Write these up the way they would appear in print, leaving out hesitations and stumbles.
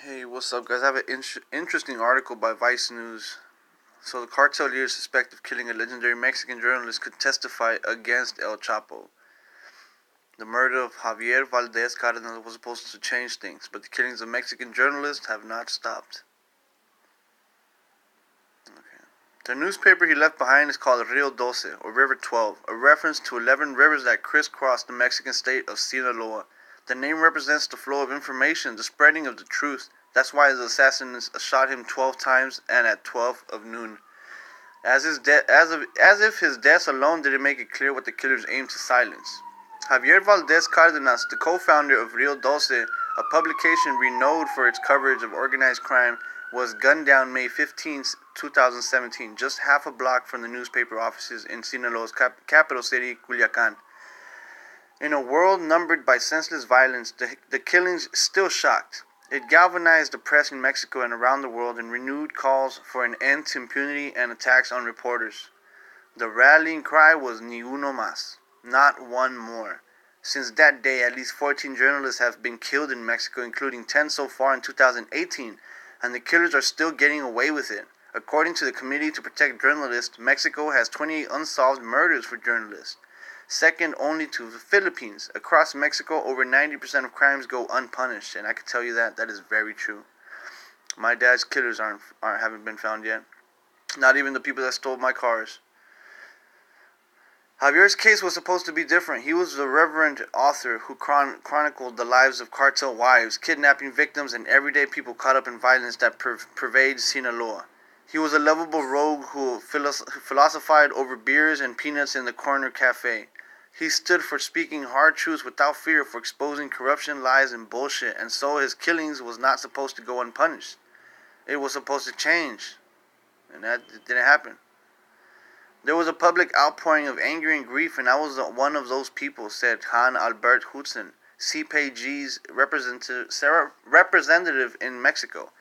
Hey, what's up, guys? I have an interesting article by Vice News. So, the cartel leader suspected of killing a legendary Mexican journalist could testify against El Chapo. The murder of Javier Valdez was supposed to change things, but the killings of Mexican journalists have not stopped. Okay. The newspaper he left behind is called Rio 12, or River 12, a reference to 11 rivers that crisscross the Mexican state of Sinaloa. The name represents the flow of information, the spreading of the truth. That's why the assassins shot him 12 times and at 12 of noon. As if his death alone didn't make it clear what the killers aimed to silence. Javier Valdez Cardenas, the co-founder of Rio 12, a publication renowned for its coverage of organized crime, was gunned down May 15, 2017, just half a block from the newspaper offices in Sinaloa's capital city, Culiacan. In a world numbered by senseless violence, the killings still shocked. It galvanized the press in Mexico and around the world and renewed calls for an end to impunity and attacks on reporters. The rallying cry was ni uno más, not one more. Since that day, at least 14 journalists have been killed in Mexico, including 10 so far in 2018, and the killers are still getting away with it. According to the Committee to Protect Journalists, Mexico has 28 unsolved murders for journalists, second only to the Philippines. Across Mexico, over 90% of crimes go unpunished, and I can tell you that is very true. My dad's killers haven't been found yet. Not even the people that stole my cars. Javier's case was supposed to be different. He was the reverend author who chronicled the lives of cartel wives, kidnapping victims, and everyday people caught up in violence that pervades Sinaloa. He was a lovable rogue who philosophized over beers and peanuts in the corner cafe. He stood for speaking hard truths without fear, for exposing corruption, lies, and bullshit, and so his killings was not supposed to go unpunished. It was supposed to change, and that didn't happen. There was a public outpouring of anger and grief, and I was one of those people, said Han Albert Hudson, CPG's representative in Mexico.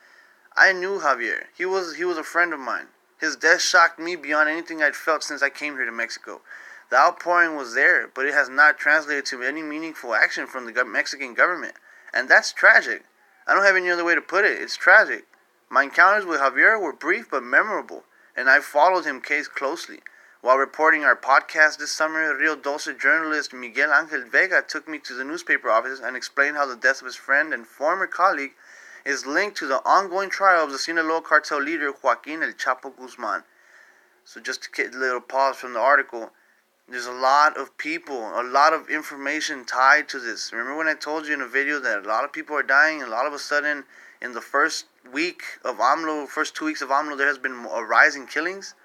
I knew Javier. He was a friend of mine. His death shocked me beyond anything I'd felt since I came here to Mexico. The outpouring was there, but it has not translated to any meaningful action from the Mexican government. And that's tragic. I don't have any other way to put it. It's tragic. My encounters with Javier were brief but memorable, and I followed his case closely. While reporting our podcast this summer, Rio 12 journalist Miguel Angel Vega took me to the newspaper office and explained how the death of his friend and former colleague is linked to the ongoing trial of the Sinaloa cartel leader Joaquin El Chapo Guzman. So just to get a little pause from the article, there's a lot of people, a lot of information tied to this. Remember when I told you in a video that a lot of people are dying, and all of a sudden in the first 2 weeks of AMLO, there has been a rise in killings?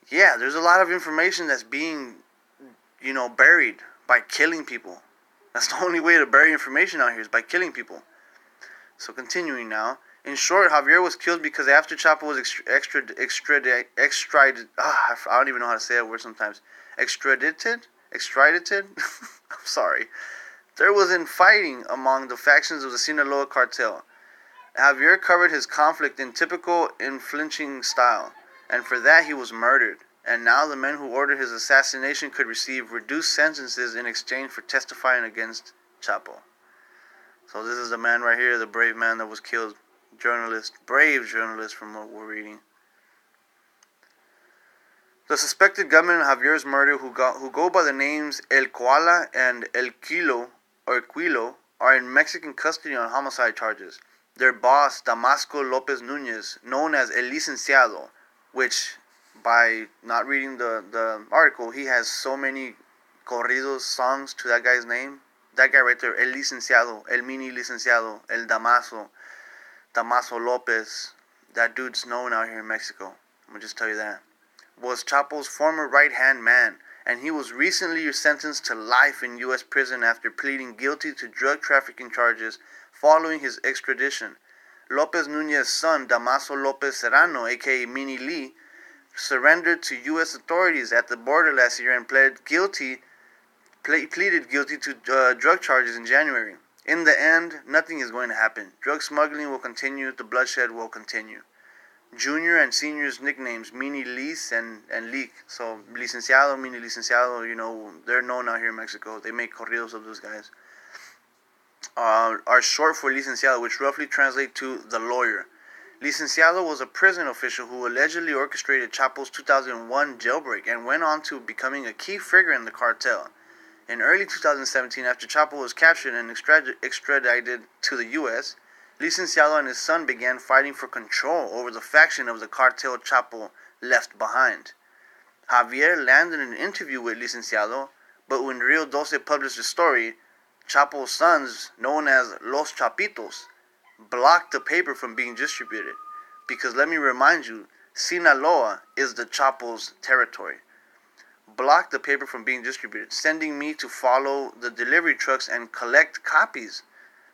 Yeah, there's a lot of information that's being, buried by killing people. That's the only way to bury information out here, is by killing people. So continuing now. In short, Javier was killed because after Chapo was extradited, I don't even know how to say that word sometimes. Extradited? I'm sorry. There was infighting among the factions of the Sinaloa cartel. Javier covered his conflict in typical unflinching style, and for that he was murdered. And now the men who ordered his assassination could receive reduced sentences in exchange for testifying against Chapo. So this is the man right here, the brave man that was killed. Brave journalist from what we're reading. The suspected gunmen in Javier's murder, who go by the names El Koala and El Kilo, or Quilo, are in Mexican custody on homicide charges. Their boss, Damasco Lopez Nunez, known as El Licenciado, which, by not reading the article, he has so many corridos songs to that guy's name. That guy right there, El Licenciado, El Mini Licenciado, El Damaso Lopez, that dude's known out here in Mexico. I'm going to just tell you that. Was Chapo's former right-hand man, and he was recently sentenced to life in U.S. prison after pleading guilty to drug trafficking charges following his extradition. Lopez Nunez's son, Damaso Lopez Serrano, a.k.a. Mini Lee, surrendered to U.S. authorities at the border last year and pleaded guilty to drug charges in January. In the end, nothing is going to happen. Drug smuggling will continue. The bloodshed will continue. Junior and seniors' nicknames, Mini Liz and Leak. So, Licenciado, Mini Licenciado, they're known out here in Mexico. They make corridos of those guys. are short for licenciado, which roughly translate to the lawyer. Licenciado was a prison official who allegedly orchestrated Chapo's 2001 jailbreak and went on to becoming a key figure in the cartel. In early 2017, after Chapo was captured and extradited to the U.S., Licenciado and his son began fighting for control over the faction of the cartel Chapo left behind. Javier landed an interview with Licenciado, but when Rio 12 published the story, Chapo's sons, known as Los Chapitos, blocked the paper from being distributed. Because let me remind you, Sinaloa is the Chapo's territory. Blocked the paper from being distributed, sending me to follow the delivery trucks and collect copies.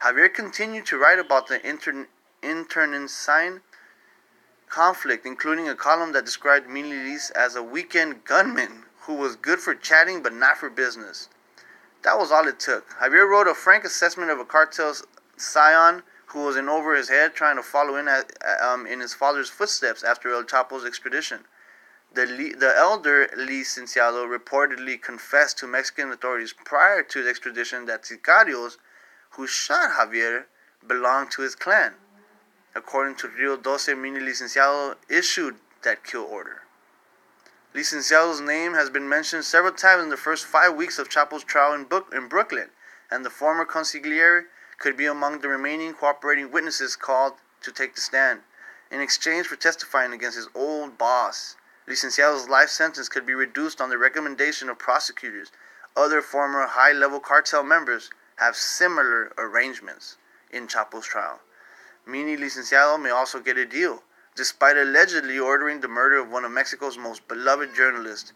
Javier continued to write about the internecine conflict, including a column that described Mililis as a weekend gunman who was good for chatting but not for business. That was all it took. Javier wrote a frank assessment of a cartel's scion who was in over his head trying to follow in his father's footsteps after El Chapo's extradition. The elder Licenciado reportedly confessed to Mexican authorities prior to the extradition that sicarios who shot Javier belonged to his clan. According to Rio 12, Mini Licenciado issued that kill order. Licenciado's name has been mentioned several times in the first 5 weeks of Chapo's trial in Brooklyn, and the former consigliere could be among the remaining cooperating witnesses called to take the stand. In exchange for testifying against his old boss, Licenciado's life sentence could be reduced on the recommendation of prosecutors. Other former high-level cartel members have similar arrangements in Chapo's trial. Mini Licenciado may also get a deal, despite allegedly ordering the murder of one of Mexico's most beloved journalists,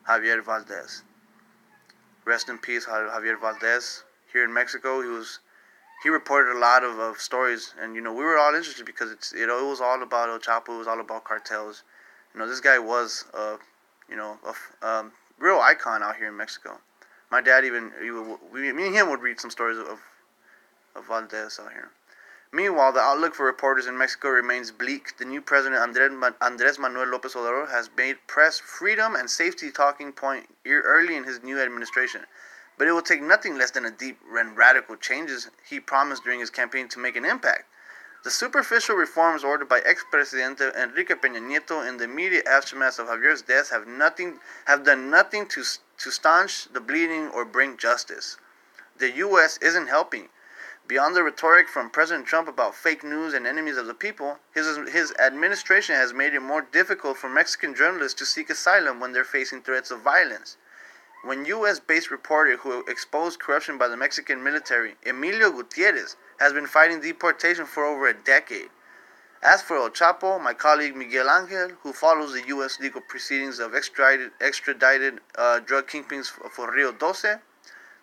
Javier Valdez. Rest in peace, Javier Valdez. Here in Mexico, he reported a lot of stories, and we were all interested because it was all about El Chapo, it was all about cartels. This guy was a real icon out here in Mexico. My dad me and him would read some stories of Valdez out here. Meanwhile, the outlook for reporters in Mexico remains bleak. The new president, Andrés Manuel López Obrador, has made press freedom and safety talking point early in his new administration. But it will take nothing less than a deep and radical changes he promised during his campaign to make an impact. The superficial reforms ordered by ex-presidente Enrique Peña Nieto in the immediate aftermath of Javier's death have done nothing to staunch the bleeding or bring justice. The U.S. isn't helping. Beyond the rhetoric from President Trump about fake news and enemies of the people, his administration has made it more difficult for Mexican journalists to seek asylum when they're facing threats of violence. When U.S.-based reporter who exposed corruption by the Mexican military, Emilio Gutierrez, has been fighting deportation for over a decade. As for El Chapo, my colleague Miguel Angel, who follows the U.S. legal proceedings of extradited drug kingpins for Rio 12,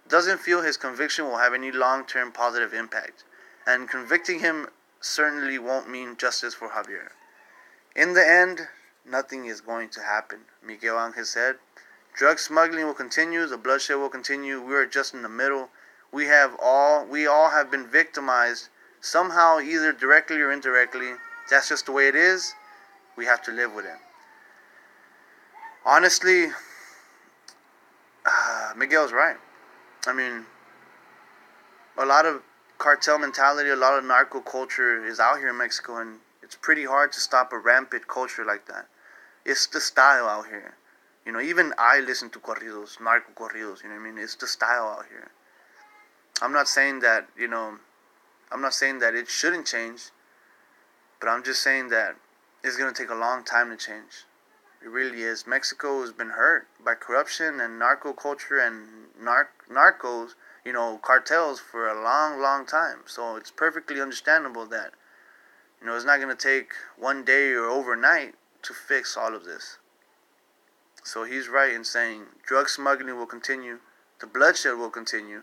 doesn't feel his conviction will have any long-term positive impact, and convicting him certainly won't mean justice for Javier. In the end, nothing is going to happen, Miguel Angel said. Drug smuggling will continue, the bloodshed will continue, we are just in the middle. We all have been victimized, somehow either directly or indirectly. That's just the way it is. We have to live with it. Honestly, Miguel's right. I mean, a lot of cartel mentality, a lot of narco culture is out here in Mexico, and it's pretty hard to stop a rampant culture like that. It's the style out here. Even I listen to corridos, narco corridos, It's the style out here. I'm not saying that it shouldn't change, but I'm just saying that it's going to take a long time to change. It really is. Mexico has been hurt by corruption and narco culture and narcos, cartels for a long, long time. So it's perfectly understandable that, it's not going to take one day or overnight to fix all of this. So he's right in saying drug smuggling will continue, the bloodshed will continue,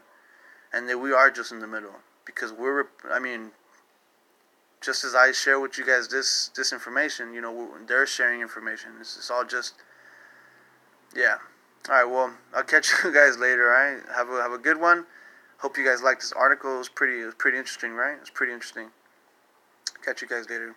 and that we are just in the middle. Because just as I share with you guys this information, they're sharing information. It's all just, yeah. All right, well, I'll catch you guys later, all right? Have a good one. Hope you guys liked this article. It was pretty interesting, right? It's pretty interesting. Catch you guys later.